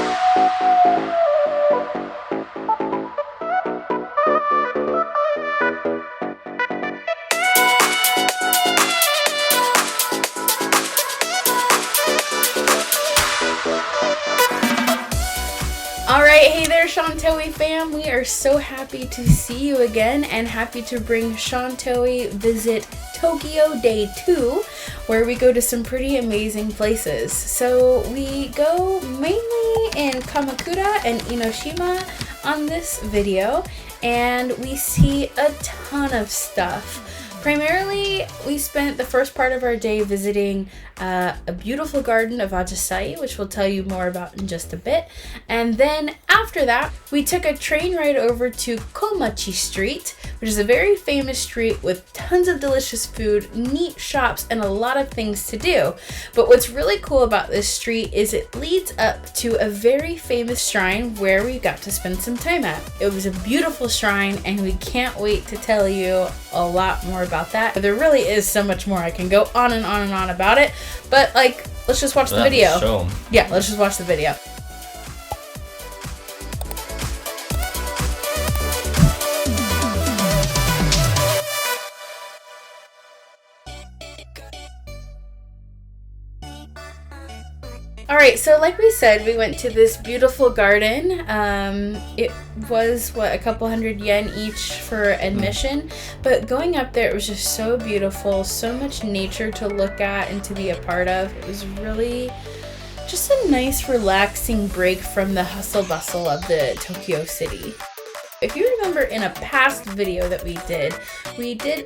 Alright, hey there Chantoey fam, we are so happy to see you again and happy to bring Chantoey Visit Tokyo Day 2, where we go to some pretty amazing places. So we go mainly in Kamakura and Enoshima on this video, and we see a ton of stuff. Primarily, we spent the first part of our day visiting a beautiful garden of Ajisai, which we'll tell you more about in just a bit. And then after that, we took a train ride over to Komachi Street, which is a very famous street with tons of delicious food, neat shops, and a lot of things to do. But what's really cool about this street is it leads up to a very famous shrine where we got to spend some time at. It was a beautiful shrine, and we can't wait to tell you a lot more about that. There really is so much more. I can go on and on and on about it, but let's just watch the video. Show 'em. Yeah, let's just watch the video. Alright, so like we said, we went to this beautiful garden. It was, a couple hundred yen each for admission, but going up there, it was just so beautiful, so much nature to look at and to be a part of. It was really just a nice, relaxing break from the hustle bustle of the Tokyo city. If you remember in a past video that we did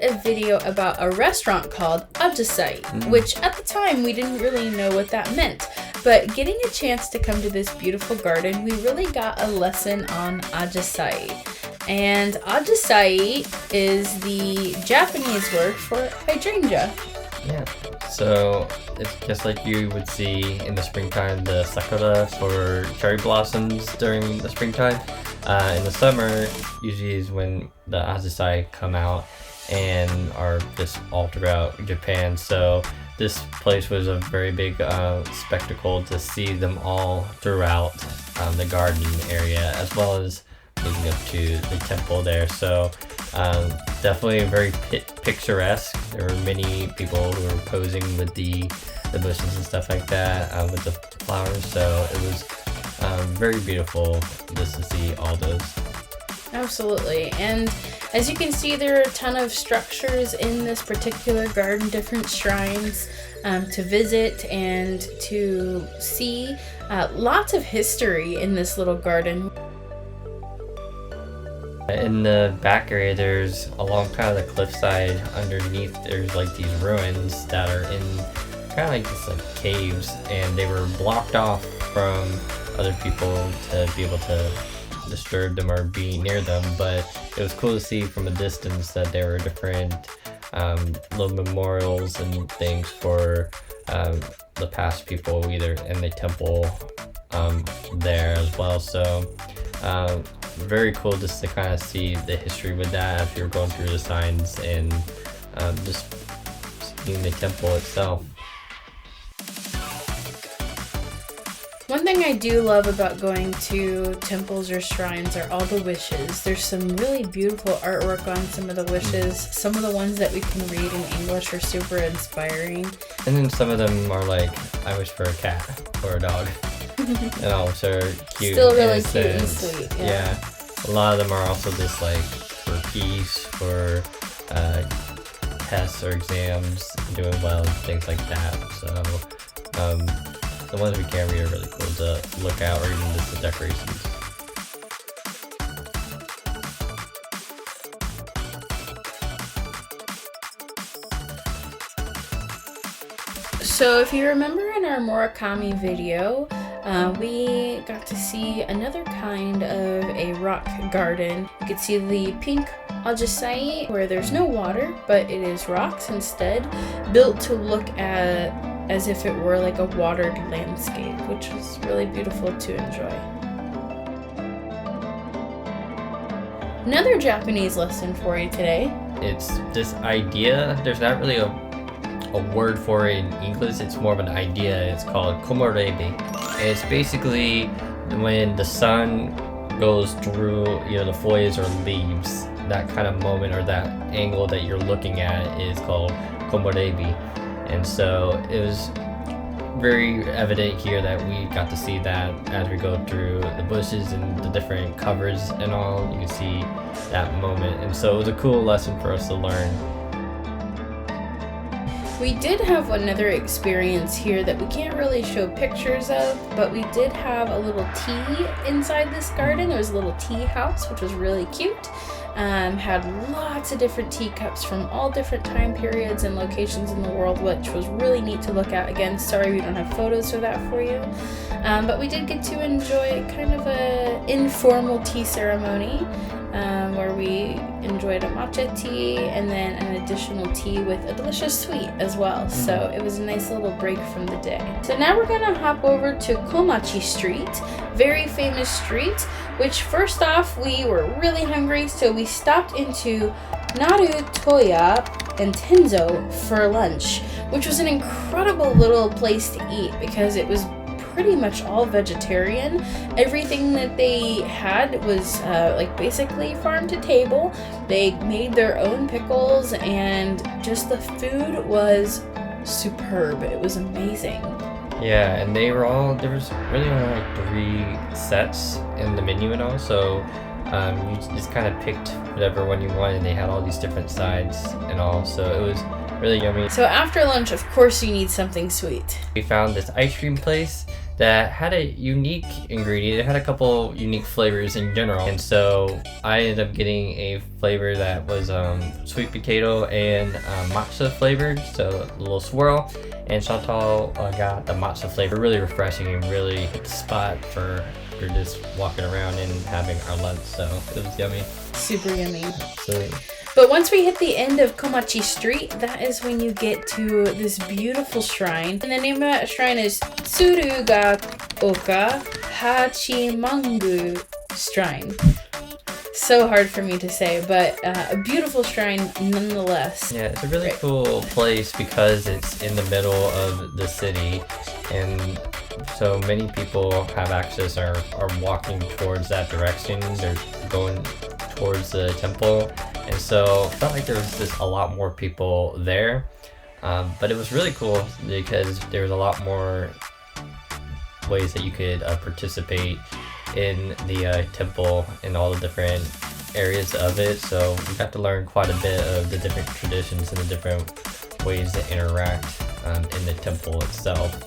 a video about a restaurant called Ajisai, which at the time we didn't really know what that meant. But getting a chance to come to this beautiful garden, we really got a lesson on Ajisai. And Ajisai is the Japanese word for hydrangea. Yeah, so it's just like you would see in the springtime, the sakura or cherry blossoms during the springtime. In the summer, usually is when the Ajisai come out and are just all throughout Japan. So this place was a very big spectacle to see them all throughout the garden area, as well as leading up to the temple there. So definitely very picturesque. There were many people who were posing with the bushes and stuff like that, with the flowers. So it was very beautiful just to see all those. Absolutely. And as you can see, there are a ton of structures in this particular garden, different shrines to visit and to see. Lots of history in this little garden. In the back area, there's along kind of the cliffside underneath, there's like these ruins that are in kind of like just like caves, and they were blocked off from other people to be able to disturb them or be near them. But it was cool to see from a distance that there were different little memorials and things for the past people, either in the temple there as well. So very cool just to kind of see the history with that if you're going through the signs and just seeing the temple itself. One thing I do love about going to temples or shrines are all the wishes. There's some really beautiful artwork on some of the wishes. Some of the ones that we can read in English are super inspiring. And then some of them are like, I wish for a cat or a dog. And also cute. Still really innocent. cute and sweet. Yeah. A lot of them are also just like for peace, for tests or exams, doing well, and things like that. So the ones we can read are really cool to look at, or even just the decorations. So if you remember in our Murakami video, we got to see another kind of a rock garden. You could see the pink Ajisai, where there's no water, but it is rocks instead, built to look at as if it were like a watered landscape, which was really beautiful to enjoy. Another Japanese lesson for you today. It's this idea, there's not really a word for it in English, it's more of an idea. It's called komorebi. And it's basically when the sun goes through, the foliage or leaves, that kind of moment or that angle that you're looking at is called komorebi. And so it was very evident here that we got to see that as we go through the bushes and the different covers and all. You can see that moment, and so it was a cool lesson for us to learn. We did have another experience here that we can't really show pictures of, but we did have a little tea inside this garden. There was a little tea house, which was really cute. Had lots of different teacups from all different time periods and locations in the world, which was really neat to look at. Again, sorry we don't have photos of that for you. But we did get to enjoy kind of a informal tea ceremony where we enjoyed a matcha tea and then an additional tea with a delicious sweet as well. So it was a nice little break from the day. So now we're gonna hop over to Komachi Street, very famous street, which first off, we were really hungry, so we stopped into Narutoya and Tenzo for lunch, which was an incredible little place to eat because it was pretty much all vegetarian. Everything that they had was basically farm to table. They made their own pickles and just the food was superb. It was amazing. Yeah, and there was really only like 3 sets in the menu and all, so you just kind of picked whatever one you wanted, and they had all these different sides and all, so it was really yummy. So after lunch, of course, you need something sweet. We found this ice cream place that had a unique ingredient. It had a couple unique flavors in general, and so I ended up getting a flavor that was sweet potato and matcha flavored, so a little swirl, and Chantal got the matcha flavor. Really refreshing and really hit the spot for just walking around and having our lunch, so it was yummy. Super yummy. Absolutely. But once we hit the end of Komachi Street, that is when you get to this beautiful shrine. And the name of that shrine is Tsurugaoka Hachimangu Shrine. So hard for me to say, but a beautiful shrine nonetheless. Yeah, it's a really cool place because it's in the middle of the city, and so many people have access or are walking towards that direction. They're going towards the temple, and so I felt like there was just a lot more people there, but it was really cool because there was a lot more ways that you could participate in the temple and all the different areas of it, so we got to learn quite a bit of the different traditions and the different ways to interact in the temple itself.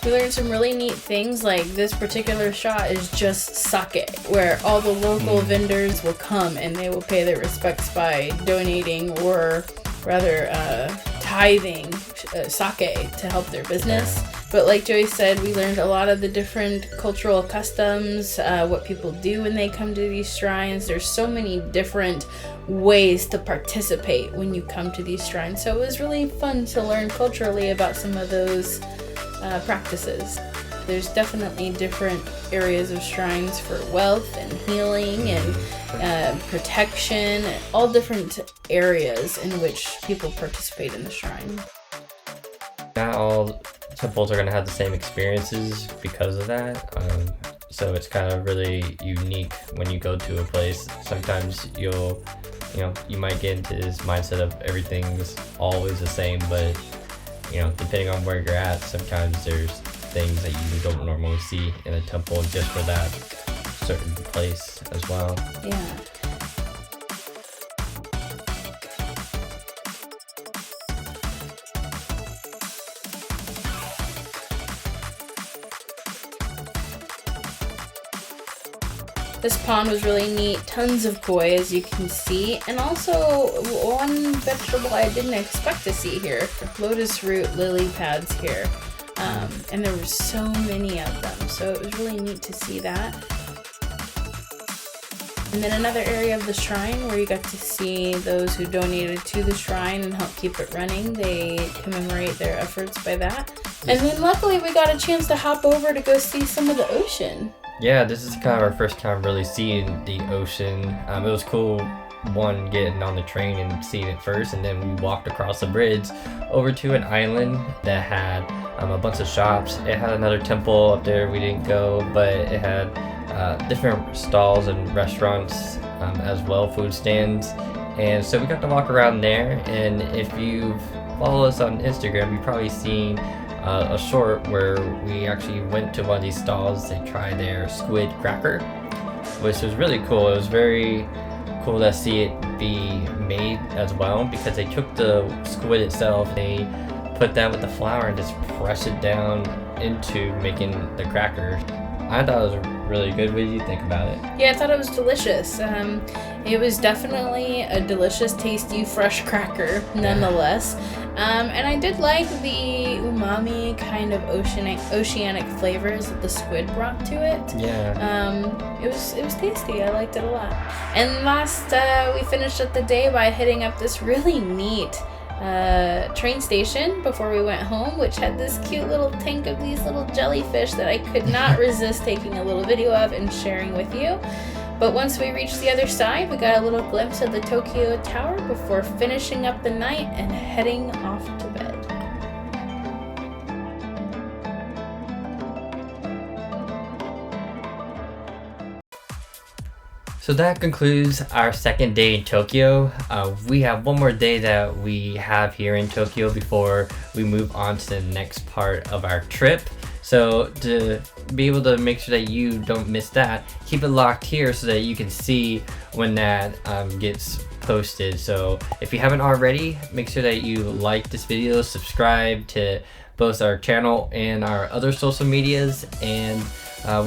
We learned some really neat things, like this particular shot is just sake, where all the local vendors will come and they will pay their respects by donating or rather tithing sake to help their business. Yeah. But like Joey said, we learned a lot of the different cultural customs, what people do when they come to these shrines. There's so many different ways to participate when you come to these shrines. So it was really fun to learn culturally about some of those practices. There's definitely different areas of shrines for wealth and healing and protection, all different areas in which people participate in the shrine. Not all temples are going to have the same experiences because of that. So it's kind of really unique when you go to a place. Sometimes you might get into this mindset of everything's always the same, but depending on where you're at, sometimes there's things that you don't normally see in a temple just for that certain place as well. Yeah. This pond was really neat, tons of koi as you can see, and also one vegetable I didn't expect to see here, lotus root lily pads here, and there were so many of them, so it was really neat to see that. And then another area of the shrine where you got to see those who donated to the shrine and helped keep it running. They commemorate their efforts by that. And then luckily we got a chance to hop over to go see some of the ocean. Yeah, this is kind of our first time really seeing the ocean. It was cool, one, getting on the train and seeing it first, and then we walked across the bridge over to an island that had a bunch of shops. It had another temple up there we didn't go, but it had different stalls and restaurants as well, food stands. And so we got to walk around there, and if you've followed us on Instagram, you've probably seen a short where we actually went to one of these stalls to try their squid cracker, which was really cool. It was very cool to see it be made as well, because they took the squid itself, they put that with the flour and just press it down into making the cracker. I thought it was really good. What do you think about it? Yeah, I thought it was delicious. It was definitely a delicious, tasty, fresh cracker, nonetheless. And I did like the umami kind of oceanic flavors that the squid brought to it. Yeah. It was tasty. I liked it a lot. And last, we finished up the day by hitting up this really neat train station before we went home, which had this cute little tank of these little jellyfish that I could not resist taking a little video of and sharing with you. But once we reached the other side, we got a little glimpse of the Tokyo Tower before finishing up the night and heading off to bed. So that concludes our second day in Tokyo. We have one more day that we have here in Tokyo before we move on to the next part of our trip. So to be able to make sure that you don't miss that, keep it locked here so that you can see when that gets posted. So if you haven't already, make sure that you like this video, subscribe to both our channel and our other social medias, and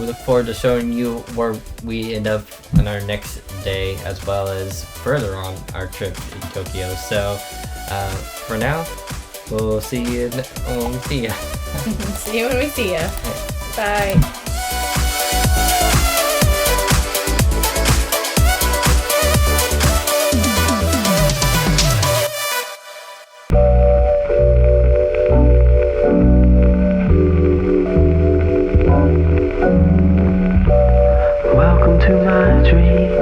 we look forward to showing you where we end up on our next day, as well as further on our trip in Tokyo. So for now, we'll see you when we see you. See you when we see you. Bye. Welcome to my dream.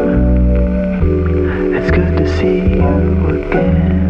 It's good to see you again.